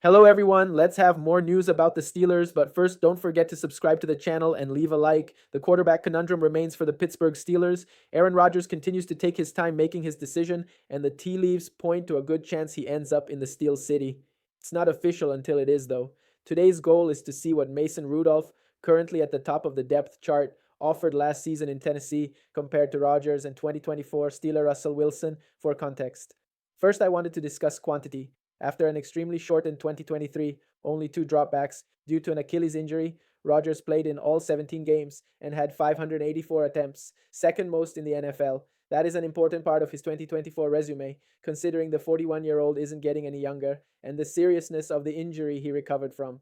Hello, everyone. Let's have more news about the Steelers, but first, don't forget to subscribe to the channel and leave a like. The quarterback conundrum remains for the Pittsburgh Steelers. Aaron Rodgers continues to take his time making his decision, and the tea leaves point to a good chance he ends up in the Steel City. It's not official until it is, though. Today's goal is to see what Mason Rudolph, currently at the top of the depth chart, offered last season in Tennessee compared to Rodgers and 2024 Steeler Russell Wilson for context. First, I wanted to discuss quantity. After an extremely shortened 2023, only 2 dropbacks due to an Achilles injury, Rodgers played in all 17 games and had 584 attempts, second most in the NFL. That is an important part of his 2024 resume, considering the 41-year-old isn't getting any younger and the seriousness of the injury he recovered from.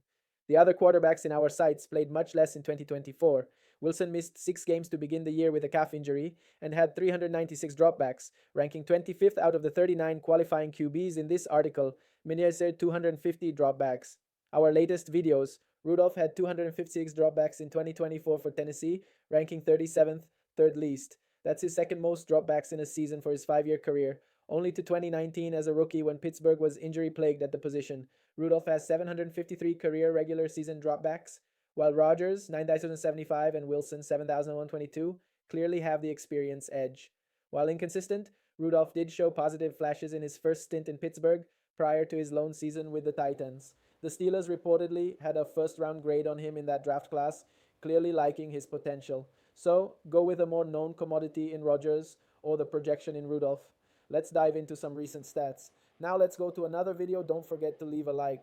The other quarterbacks in our sights played much less in 2024. Wilson missed 6 games to begin the year with a calf injury and had 396 dropbacks, ranking 25th out of the 39 qualifying QBs in this article. Meneer said 250 dropbacks. Our latest videos, Rudolph had 256 dropbacks in 2024 for Tennessee, ranking 37th, third least. That's his second most dropbacks in a season for his 5-year career, only to 2019 as a rookie when Pittsburgh was injury-plagued at the position. Rudolph has 753 career regular season dropbacks, while Rodgers, 9,075, and Wilson, 7,122, clearly have the experience edge. While inconsistent, Rudolph did show positive flashes in his first stint in Pittsburgh prior to his lone season with the Titans. The Steelers reportedly had a first-round grade on him in that draft class, clearly liking his potential. So, go with a more known commodity in Rodgers or the projection in Rudolph. Let's dive into some recent stats. Now let's go to another video. Don't forget to leave a like.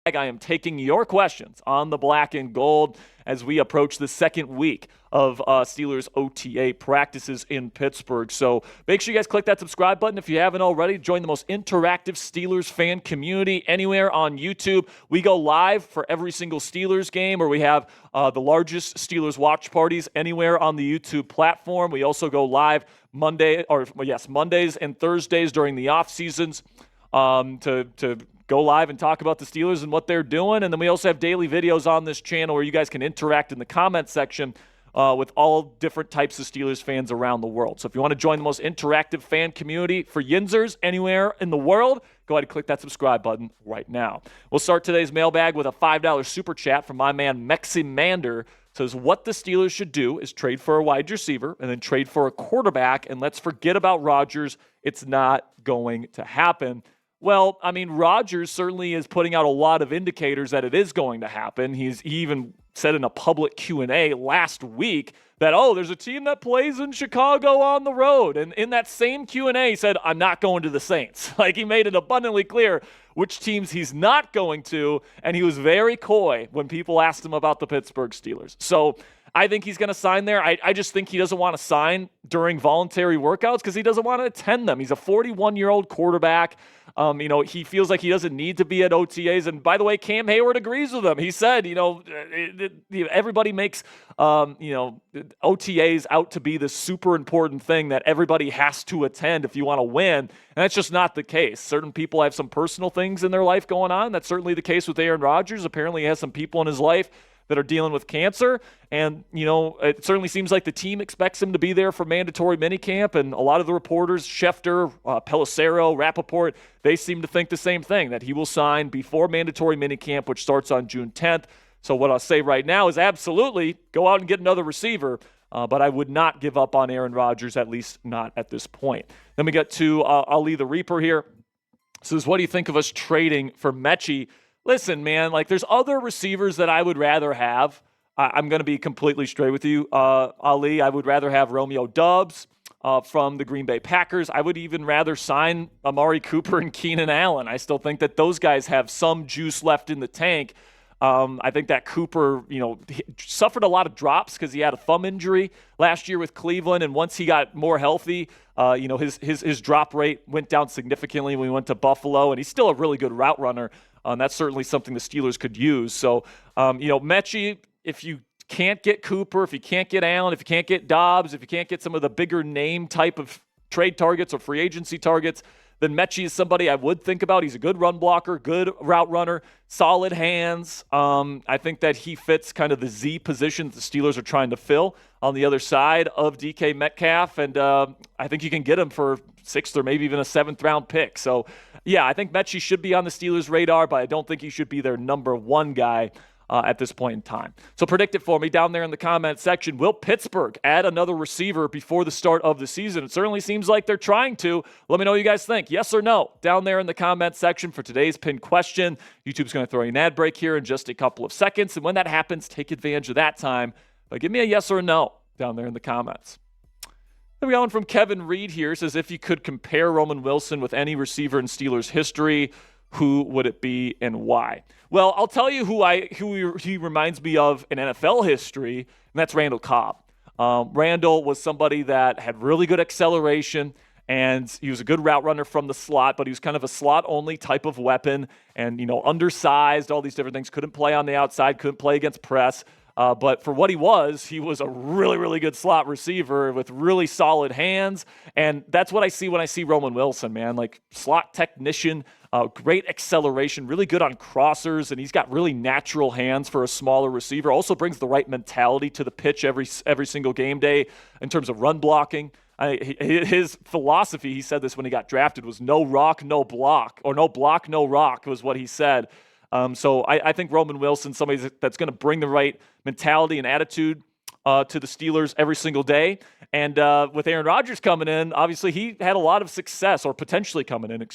I am taking your questions on the black and gold as we approach the second week of Steelers OTA practices in Pittsburgh. So make sure you guys click that subscribe button if you haven't already. Join the most interactive Steelers fan community anywhere on YouTube. We go live for every single Steelers game, or we have the largest Steelers watch parties anywhere on the YouTube platform. We also go live Mondays and Thursdays during the off seasons to go live and talk about the Steelers and what they're doing. And then we also have daily videos on this channel where you guys can interact in the comment section with all different types of Steelers fans around the world. So if you want to join the most interactive fan community for Yinzers anywhere in the world, go ahead and click that subscribe button right now. We'll start today's mailbag with a $5 super chat from my man Meximander. Says what the Steelers should do is trade for a wide receiver and then trade for a quarterback, and let's forget about Rodgers. It's not going to happen. Well, I mean, Rodgers certainly is putting out a lot of indicators that it is going to happen. He even said in a public Q&A last week that, there's a team that plays in Chicago on the road. And in that same Q&A, he said, I'm not going to the Saints. Like, he made it abundantly clear which teams he's not going to, and he was very coy when people asked him about the Pittsburgh Steelers. So I think he's going to sign there. I just think he doesn't want to sign during voluntary workouts because he doesn't want to attend them. He's a 41-year-old quarterback. He feels like he doesn't need to be at OTAs. And by the way, Cam Hayward agrees with him. He said, everybody makes, OTAs out to be the super important thing that everybody has to attend if you want to win. And that's just not the case. Certain people have some personal things in their life going on. That's certainly the case with Aaron Rodgers. Apparently he has some people in his life that are dealing with cancer. And, it certainly seems like the team expects him to be there for mandatory minicamp. And a lot of the reporters, Schefter, Pelissero, Rappaport, they seem to think the same thing, that he will sign before mandatory minicamp, which starts on June 10th. So what I'll say right now is absolutely go out and get another receiver. But I would not give up on Aaron Rodgers, at least not at this point. Then we get to Ali the Reaper here. Says, what do you think of us trading for Mechie? Listen, man, there's other receivers that I would rather have. I'm going to be completely straight with you, Ali. I would rather have Romeo Doubs from the Green Bay Packers. I would even rather sign Amari Cooper and Keenan Allen. I still think that those guys have some juice left in the tank. I think that Cooper, suffered a lot of drops because he had a thumb injury last year with Cleveland, and once he got more healthy, his drop rate went down significantly when he went to Buffalo, and he's still a really good route runner. That's certainly something the Steelers could use. So, Mechie, if you can't get Cooper, if you can't get Allen, if you can't get Dobbs, if you can't get some of the bigger name type of trade targets or free agency targets, then Mechie is somebody I would think about. He's a good run blocker, good route runner, solid hands. I think that he fits kind of the Z position that the Steelers are trying to fill on the other side of DK Metcalf, and I think you can get him for 6th or maybe even a 7th-round pick. So, yeah, I think Mechie should be on the Steelers' radar, but I don't think he should be their number one guy at this point in time. So predict it for me down there in the comment section. Will Pittsburgh add another receiver before the start of the season? It certainly seems like they're trying to. Let me know what you guys think. Yes or no? Down there in the comment section for today's pinned question. YouTube's going to throw you an ad break here in just a couple of seconds. And when that happens, take advantage of that time. But give me a yes or a no down there in the comments. Then we got one from Kevin Reed here. Says, if you could compare Roman Wilson with any receiver in Steelers history, who would it be and why? Well, I'll tell you who he reminds me of in NFL history, and that's Randall Cobb. Randall was somebody that had really good acceleration, and he was a good route runner from the slot, but he was kind of a slot-only type of weapon and, undersized, all these different things. Couldn't play on the outside, couldn't play against press. But for what he was a really, really good slot receiver with really solid hands. And that's what I see when I see Roman Wilson, man. Like, slot technician, great acceleration, really good on crossers, and he's got really natural hands for a smaller receiver. Also brings the right mentality to the pitch every single game day in terms of run blocking. His philosophy, he said this when he got drafted, was no rock, no block, or no block, no rock was what he said. So I think Roman Wilson, somebody that's going to bring the right mentality and attitude to the Steelers every single day. And with Aaron Rodgers coming in, obviously he had a lot of success, or potentially coming in,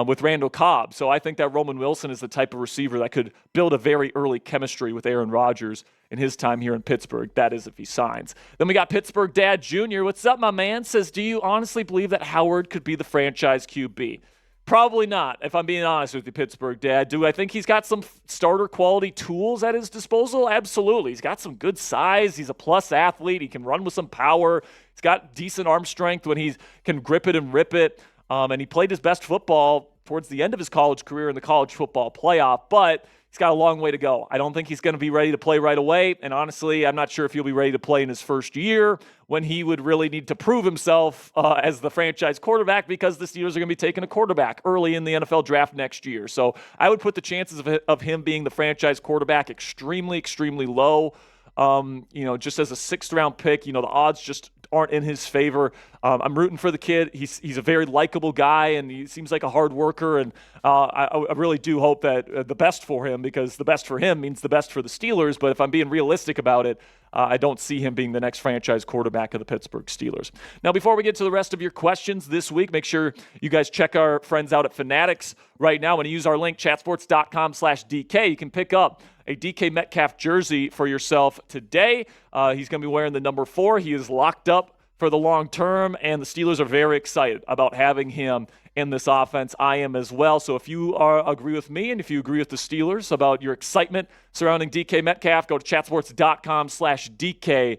with Randall Cobb. So I think that Roman Wilson is the type of receiver that could build a very early chemistry with Aaron Rodgers in his time here in Pittsburgh. That is if he signs. Then we got Pittsburgh Dad Jr. What's up, my man? Says, do you honestly believe that Howard could be the franchise QB? Probably not, if I'm being honest with you, Pittsburgh Dad. Do I think he's got some starter quality tools at his disposal? Absolutely. He's got some good size. He's a plus athlete. He can run with some power. He's got decent arm strength when he can grip it and rip it. And he played his best football towards the end of his college career in the college football playoff, but he's got a long way to go. I don't think he's going to be ready to play right away, and honestly, I'm not sure if he'll be ready to play in his first year when he would really need to prove himself as the franchise quarterback, because the Steelers are going to be taking a quarterback early in the NFL draft next year. So I would put the chances of him being the franchise quarterback extremely, extremely low. Just as a 6th-round pick, the odds just aren't in his favor. I'm rooting for the kid. He's a very likable guy, and he seems like a hard worker, and I really do hope that the best for him, because the best for him means the best for the Steelers. But if I'm being realistic about it, I don't see him being the next franchise quarterback of the Pittsburgh Steelers. Now, before we get to the rest of your questions this week, make sure you guys check our friends out at Fanatics right now. When you use our link, chatsports.com/DK, you can pick up a DK Metcalf jersey for yourself today. He's going to be wearing the number 4. He is locked up for the long term, and the Steelers are very excited about having him in this offense. I am as well. So if you agree with me, and if you agree with the Steelers about your excitement surrounding DK Metcalf, go to chatsports.com/DK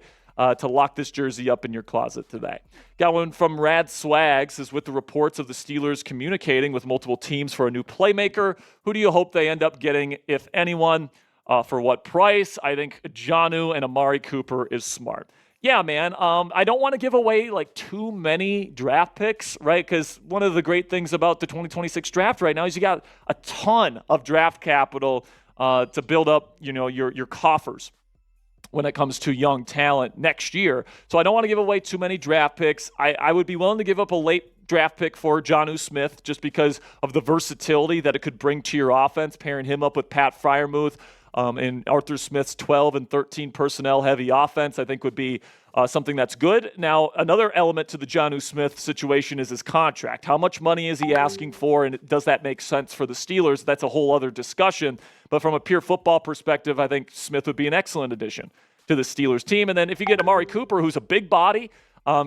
to lock this jersey up in your closet today. Got one from Rad Swags. Is with the reports of the Steelers communicating with multiple teams for a new playmaker, who do you hope they end up getting, if anyone? For what price? I think Jonnu and Amari Cooper is smart. Yeah, man. I don't want to give away too many draft picks, right? Because one of the great things about the 2026 draft right now is you got a ton of draft capital to build up, your coffers when it comes to young talent next year. So I don't want to give away too many draft picks. I would be willing to give up a late draft pick for Jonnu Smith just because of the versatility that it could bring to your offense, pairing him up with Pat Freiermuth. In Arthur Smith's 12 and 13 personnel-heavy offense, I think would be something that's good. Now, another element to the Jonnu Smith situation is his contract. How much money is he asking for, and does that make sense for the Steelers? That's a whole other discussion. But from a pure football perspective, I think Smith would be an excellent addition to the Steelers team. And then if you get Amari Cooper, who's a big body,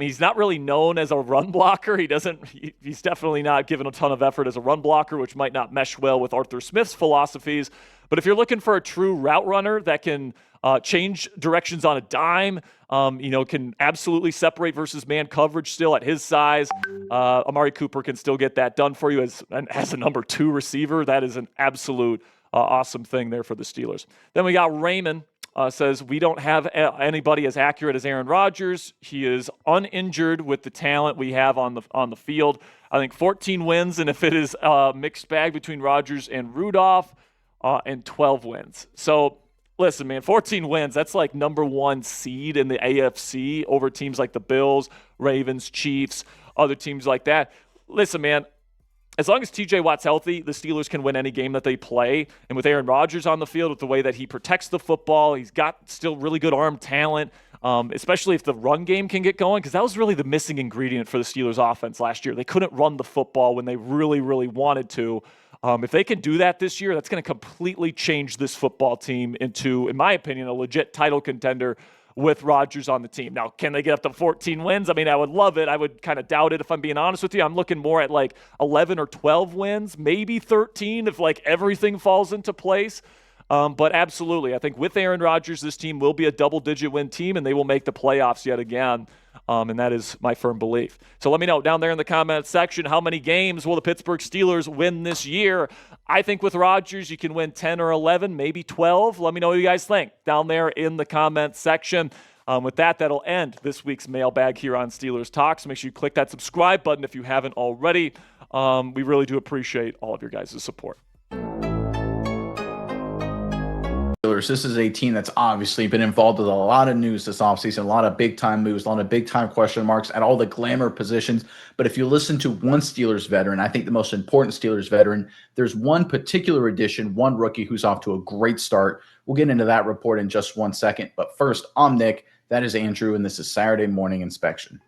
he's not really known as a run blocker. He's definitely not given a ton of effort as a run blocker, which might not mesh well with Arthur Smith's philosophies. But if you're looking for a true route runner that can change directions on a dime, can absolutely separate versus man coverage still at his size, Amari Cooper can still get that done for you as a number 2 receiver. That is an absolute awesome thing there for the Steelers. Then we got Raymond. Says, we don't have anybody as accurate as Aaron Rodgers. He is uninjured with the talent we have on the field. I think 14 wins, and if it is a mixed bag between Rodgers and Rudolph, and 12 wins. So listen, man, 14 wins, that's like number one seed in the AFC over teams like the Bills, Ravens, Chiefs, other teams like that. Listen, man, as long as TJ Watt's healthy, the Steelers can win any game that they play. And with Aaron Rodgers on the field, with the way that he protects the football, he's got still really good arm talent, especially if the run game can get going, because that was really the missing ingredient for the Steelers offense last year. They couldn't run the football when they really, really wanted to. If they can do that this year, that's going to completely change this football team into, in my opinion, a legit title contender with Rodgers on the team. Now, can they get up to 14 wins? I mean, I would love it. I would kind of doubt it if I'm being honest with you. I'm looking more at like 11 or 12 wins, maybe 13 if like everything falls into place. But absolutely, I think with Aaron Rodgers, this team will be a double-digit win team, and they will make the playoffs yet again. And that is my firm belief. So let me know down there in the comment section, how many games will the Pittsburgh Steelers win this year? I think with Rodgers, you can win 10 or 11, maybe 12. Let me know what you guys think down there in the comment section. With that, that'll end this week's mailbag here on Steelers Talk. So make sure you click that subscribe button if you haven't already. We really do appreciate all of your guys' support. This is a team that's obviously been involved with a lot of news this offseason, a lot of big-time moves, a lot of big-time question marks at all the glamour positions. But if you listen to one Steelers veteran, I think the most important Steelers veteran, there's one particular addition, one rookie who's off to a great start. We'll get into that report in just 1 second. But first, I'm Nick, that is Andrew, and this is Saturday Morning Inspection.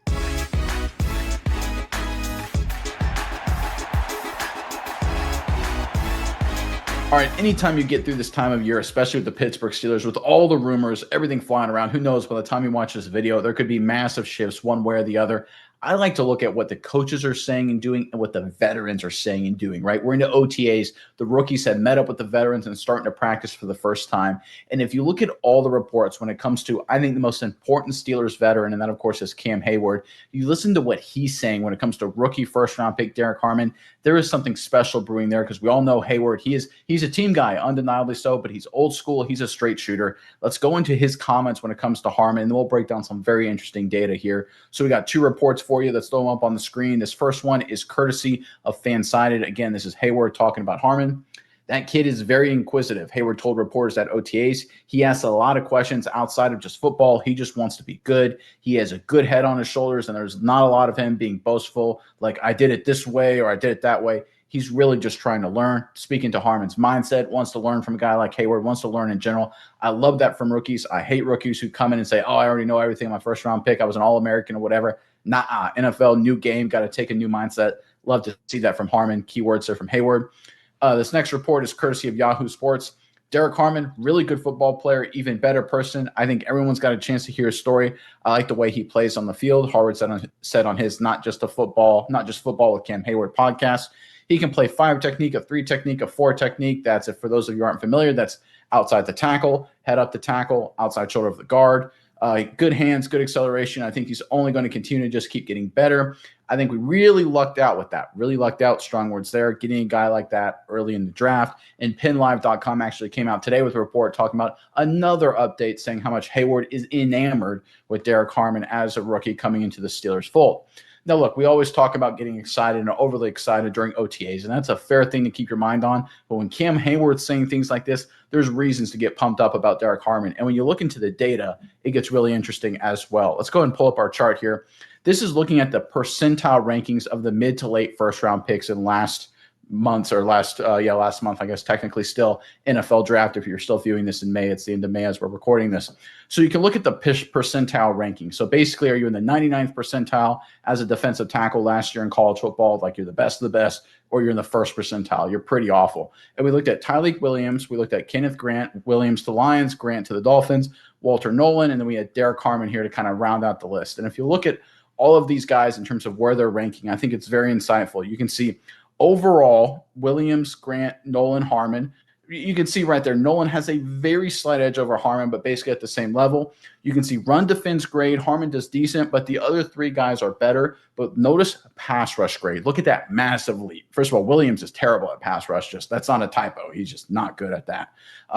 All right, anytime you get through this time of year, especially with the Pittsburgh Steelers, with all the rumors, everything flying around, who knows, by the time you watch this video, there could be massive shifts one way or the other. I like to look at what the coaches are saying and doing and what the veterans are saying and doing, right? We're into OTAs. The rookies have met up with the veterans and starting to practice for the first time. And if you look at all the reports when it comes to, I think, the most important Steelers veteran, and that, of course, is Cam Hayward, you listen to what he's saying when it comes to rookie first-round pick Derek Harmon, there is something special brewing there because we all know Hayward, he's a team guy, undeniably so, but he's old school. He's a straight shooter. Let's go into his comments when it comes to Harmon, and then we'll break down some very interesting data here. So we got two reports for you. Let's throw them up on the screen. This first one is courtesy of Fansided. Again, this is Hayward talking about Harmon. That kid is very inquisitive. Hayward told reporters at OTAs he asks a lot of questions outside of just football. He just wants to be good. He has a good head on his shoulders, and there's not a lot of him being boastful, like I did it this way or I did it that way. He's really just trying to learn. Speaking to Harmon's mindset, wants to learn from a guy like Hayward, wants to learn in general. I love that from rookies. I hate rookies who come in and say, oh, I already know everything. My first-round pick, I was an All-American or whatever. Nah, NFL, new game, got to take a new mindset. Love to see that from Harmon. Keywords there from Hayward. This next report is courtesy of Yahoo Sports. Derek Harmon, really good football player, even better person. I think everyone's got a chance to hear his story. I like the way he plays on the field. Harvard said on his not just football with Cam Hayward podcast. He can play 5 technique, a 3 technique, a 4 technique. That's it. For those of you who aren't familiar, that's outside the tackle, head up the tackle, outside shoulder of the guard. Good hands, good acceleration. I think he's only going to continue to just keep getting better. I think we really lucked out with that. Really lucked out, strong words there, getting a guy like that early in the draft. And PinLive.com actually came out today with a report talking about another update saying how much Hayward is enamored with Derek Harmon as a rookie coming into the Steelers' fold. Now, look, we always talk about getting excited and overly excited during OTAs, and that's a fair thing to keep your mind on. But when Cam Hayward's saying things like this, there's reasons to get pumped up about Derek Harmon. And when you look into the data, it gets really interesting as well. Let's go ahead and pull up our chart here. This is looking at the percentile rankings of the mid to late first-round picks in last month, I guess technically still NFL draft. If you're still viewing this in May, it's the end of May as we're recording this. So you can look at the percentile ranking. So basically, are you in the 99th percentile as a defensive tackle last year in college football, like you're the best of the best, or you're in the first percentile? You're pretty awful. And we looked at Tyleik Williams, we looked at Kenneth Grant, Williams to Lions, Grant to the Dolphins, Walter Nolan, and then we had Derek Harmon here to kind of round out the list. And if you look at all of these guys in terms of where they're ranking, I think it's very insightful. You can see overall, Williams, Grant, Nolan, Harmon. You can see right there, Nolan has a very slight edge over Harmon, but basically at the same level. You can see run defense grade. Harmon does decent, but the other 3 guys are better. But notice pass rush grade. Look at that massive leap. First of all, Williams is terrible at pass rush. That's not a typo. He's just not good at that.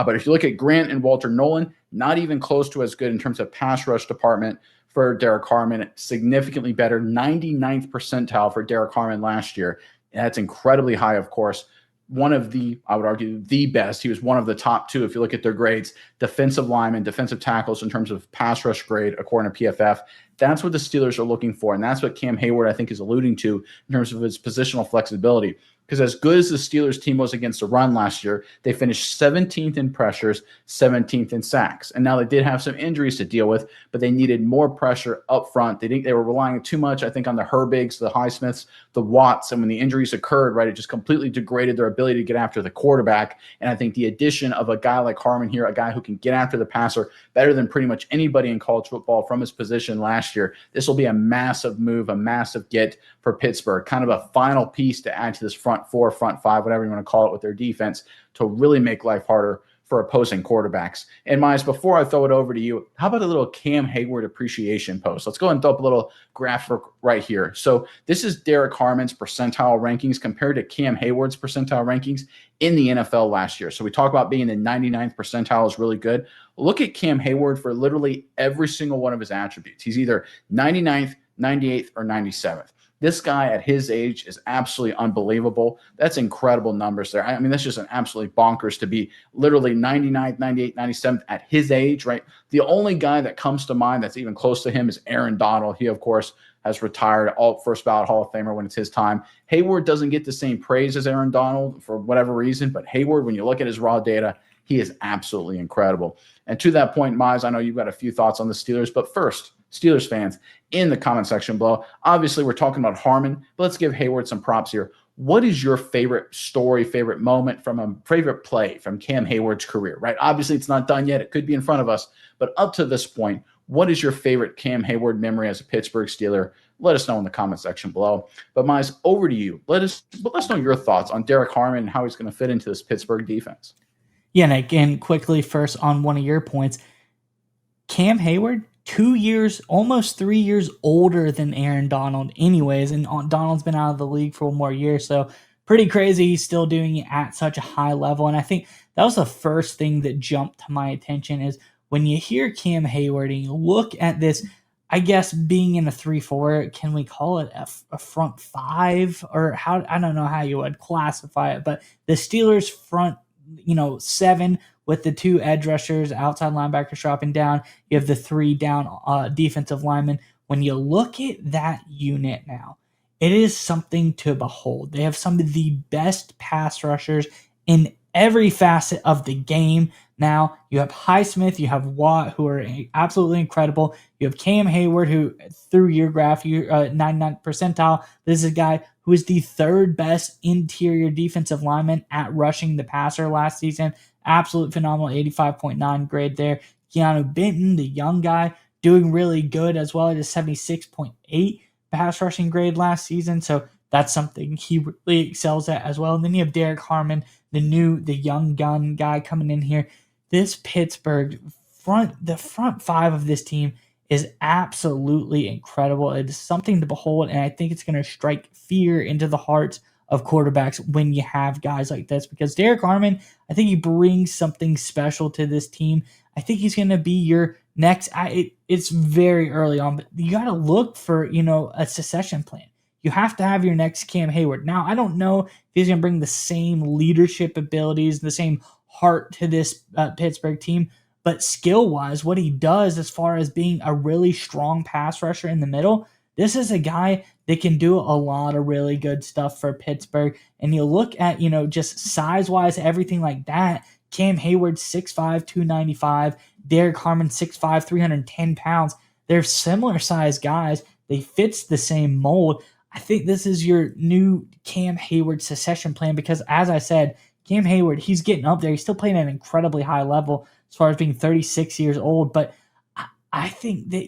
But if you look at Grant and Walter Nolan, not even close to as good in terms of pass rush department for Derek Harmon, significantly better, 99th percentile for Derek Harmon last year. And that's incredibly high, of course. One of the, I would argue, the best. He was one of the top two, if you look at their grades, defensive linemen, defensive tackles in terms of pass rush grade, according to PFF. That's what the Steelers are looking for. And that's what Cam Hayward, I think, is alluding to in terms of his positional flexibility. Because as good as the Steelers team was against the run last year, they finished 17th in pressures, 17th in sacks. And now they did have some injuries to deal with, but they needed more pressure up front. They were relying too much, I think, on the Herbigs, the Highsmiths, the Watts. And when the injuries occurred, right, it just completely degraded their ability to get after the quarterback. And I think the addition of a guy like Harmon here, a guy who can get after the passer better than pretty much anybody in college football from his position last year, this will be a massive move, a massive get for Pittsburgh, kind of a final piece to add to this front four, front five, whatever you want to call it, with their defense to really make life harder for opposing quarterbacks. And Miles, before I throw it over to you, how about a little Cam Hayward appreciation post? Let's go and throw up a little graphic right here. So this is Derek Harmon's percentile rankings compared to Cam Hayward's percentile rankings in the NFL last year. So we talk about being the 99th percentile is really good. Look at Cam Hayward for literally every single one of his attributes. He's either 99th, 98th, or 97th. This guy at his age is absolutely unbelievable. That's incredible numbers there. I mean, that's just an absolutely bonkers to be literally 99th, 98th, 97th at his age, right? The only guy that comes to mind that's even close to him is Aaron Donald. He, of course, has retired, all first ballot Hall of Famer when it's his time. Hayward doesn't get the same praise as Aaron Donald for whatever reason, but Hayward, when you look at his raw data, he is absolutely incredible. And to that point, Miles, I know you've got a few thoughts on the Steelers, but first, Steelers fans, in the comment section below. Obviously, we're talking about Harmon, but let's give Hayward some props here. What is your favorite story, favorite moment from a favorite play from Cam Hayward's career, right? Obviously, it's not done yet. It could be in front of us. But up to this point, what is your favorite Cam Hayward memory as a Pittsburgh Steeler? Let us know in the comment section below. But Miles, over to you. Let us know your thoughts on Derek Harmon and how he's going to fit into this Pittsburgh defense. Yeah, and again, quickly first on one of your points, Cam Hayward, 2 years, almost 3 years older than Aaron Donald anyways, and Donald's been out of the league for one more year, so pretty crazy he's still doing it at such a high level. And I think that was the first thing that jumped to my attention is when you hear Cam Hayward and you look at this, I guess being in a 3-4, can we call it a front five, or how? I don't know how you would classify it, but the Steelers front, 7 with the 2 edge rushers, outside linebackers dropping down. You have the 3 down defensive linemen. When you look at that unit now, it is something to behold. They have some of the best pass rushers in every facet of the game. Now, you have Highsmith, you have Watt, who are absolutely incredible. You have Cam Hayward, who, through your graph, 99th percentile. This is a guy who is the 3rd best interior defensive lineman at rushing the passer last season. Absolute phenomenal 85.9 grade there. Keanu Benton, the young guy, doing really good as well at a 76.8 pass rushing grade last season. So that's something he really excels at as well. And then you have Derek Harmon, the young gun guy coming in here. This Pittsburgh the front 5 of this team is absolutely incredible. It is something to behold, and I think it's going to strike fear into the hearts of quarterbacks when you have guys like this, because Derek Harmon, I think he brings something special to this team. I think he's going to be your next. It's very early on, but you got to look for a succession plan. You have to have your next Cam Hayward. Now, I don't know if he's going to bring the same leadership abilities, the same heart to this Pittsburgh team, but skill-wise, what he does as far as being a really strong pass rusher in the middle, this is a guy that can do a lot of really good stuff for Pittsburgh. And you look at, just size-wise, everything like that, Cam Hayward, 6'5", 295, Derek Harmon, 6'5", 310 pounds. They're similar-sized guys. They fits the same mold. I think this is your new Cam Hayward succession plan because, as I said, Cam Hayward, he's getting up there. He's still playing at an incredibly high level as far as being 36 years old. But I think that,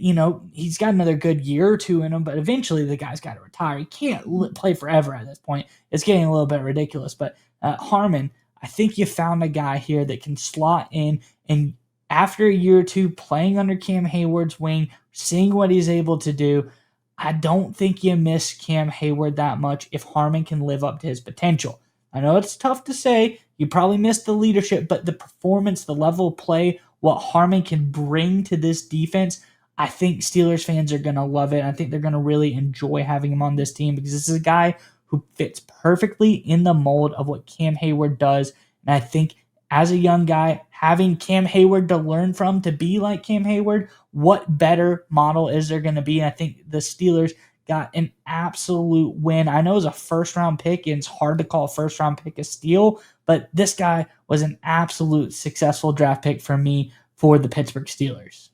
he's got another good year or two in him, but eventually the guy's got to retire. He can't play forever at this point. It's getting a little bit ridiculous. But Harmon, I think you found a guy here that can slot in, and after a year or two playing under Cam Hayward's wing, seeing what he's able to do, I don't think you miss Cam Hayward that much if Harmon can live up to his potential. I know it's tough to say. You probably missed the leadership, but the performance, the level of play, what Harmon can bring to this defense, I think Steelers fans are going to love it. I think they're going to really enjoy having him on this team because this is a guy who fits perfectly in the mold of what Cam Hayward does. And I think as a young guy, having Cam Hayward to learn from to be like Cam Hayward, what better model is there going to be? And I think the Steelers got an absolute win. I know it was a first round pick, and it's hard to call a first round pick a steal, but this guy was an absolute successful draft pick for me for the Pittsburgh Steelers.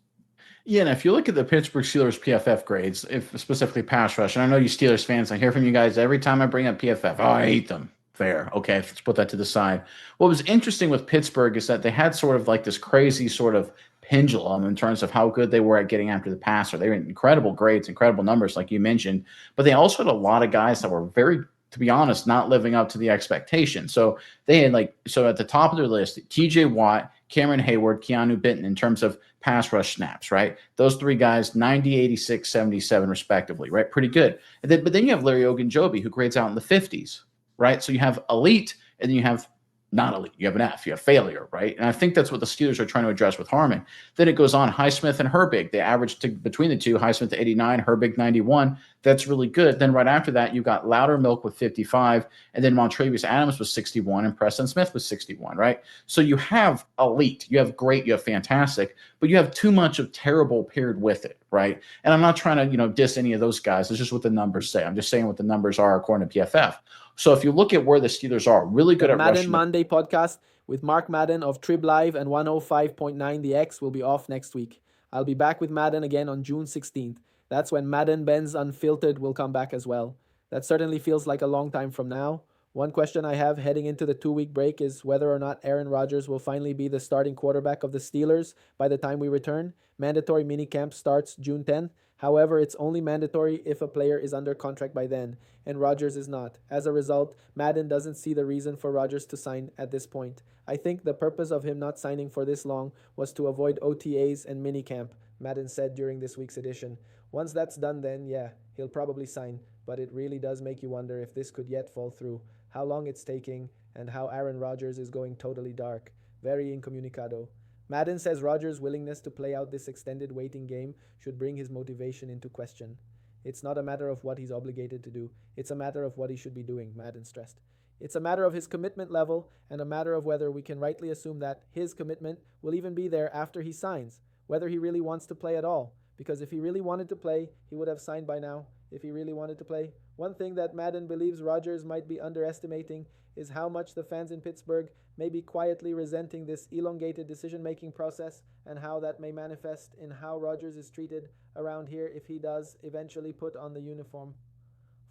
Yeah, and if you look at the Pittsburgh Steelers PFF grades, if specifically pass rush, and I know you Steelers fans, I hear from you guys every time I bring up PFF. Oh, I hate them. Fair. Okay, let's put that to the side. What was interesting with Pittsburgh is that they had sort of like this crazy sort of pendulum in terms of how good they were at getting after the passer. They were incredible grades, incredible numbers, like you mentioned, but they also had a lot of guys that were very, to be honest, not living up to the expectation. So they had so at the top of their list, TJ Watt, Cameron Hayward, Keanu Benton in terms of pass rush snaps, right? Those three guys, 90, 86, 77, respectively, right? Pretty good. But then you have Larry Ogunjobi, who grades out in the 50s, right? So you have elite, and then you have not elite. You have an F. You have failure, right? And I think that's what the Steelers are trying to address with Harmon. Then it goes on, Highsmith and Herbig. They averaged between the two, Highsmith 89, Herbig 91. That's really good. Then right after that, you got Loudermilk with 55, and then Montravius Adams was 61, and Preston Smith was 61, right? So you have elite, you have great, you have fantastic, but you have too much of terrible paired with it, right? And I'm not trying to, diss any of those guys. It's just what the numbers say. I'm just saying what the numbers are according to PFF. So if you look at where the Steelers are, really good at Madden rushing. Monday podcast with Mark Madden of Trib Live and 105.9 The X will be off next week. I'll be back with Madden again on June 16th. That's when Madden Ben's Unfiltered will come back as well. That certainly feels like a long time from now. One question I have heading into the 2-week break is whether or not Aaron Rodgers will finally be the starting quarterback of the Steelers by the time we return. Mandatory minicamp starts June 10th. However, it's only mandatory if a player is under contract by then, and Rodgers is not. As a result, Madden doesn't see the reason for Rodgers to sign at this point. I think the purpose of him not signing for this long was to avoid OTAs and minicamp, Madden said during this week's edition. Once that's done then, yeah, he'll probably sign, but it really does make you wonder if this could yet fall through, how long it's taking, and how Aaron Rodgers is going totally dark. Very incommunicado. Madden says Rodgers' willingness to play out this extended waiting game should bring his motivation into question. It's not a matter of what he's obligated to do. It's a matter of what he should be doing, Madden stressed. It's a matter of his commitment level and a matter of whether we can rightly assume that his commitment will even be there after he signs, whether he really wants to play at all. Because if he really wanted to play, he would have signed by now. If he really wanted to play. One thing that Madden believes Rodgers might be underestimating is how much the fans in Pittsburgh may be quietly resenting this elongated decision-making process and how that may manifest in how Rodgers is treated around here if he does eventually put on the uniform.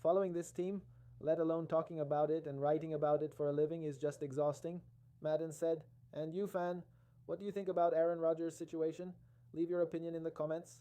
Following this team, let alone talking about it and writing about it for a living, is just exhausting, Madden said. And you, fan, what do you think about Aaron Rodgers' situation? Leave your opinion in the comments.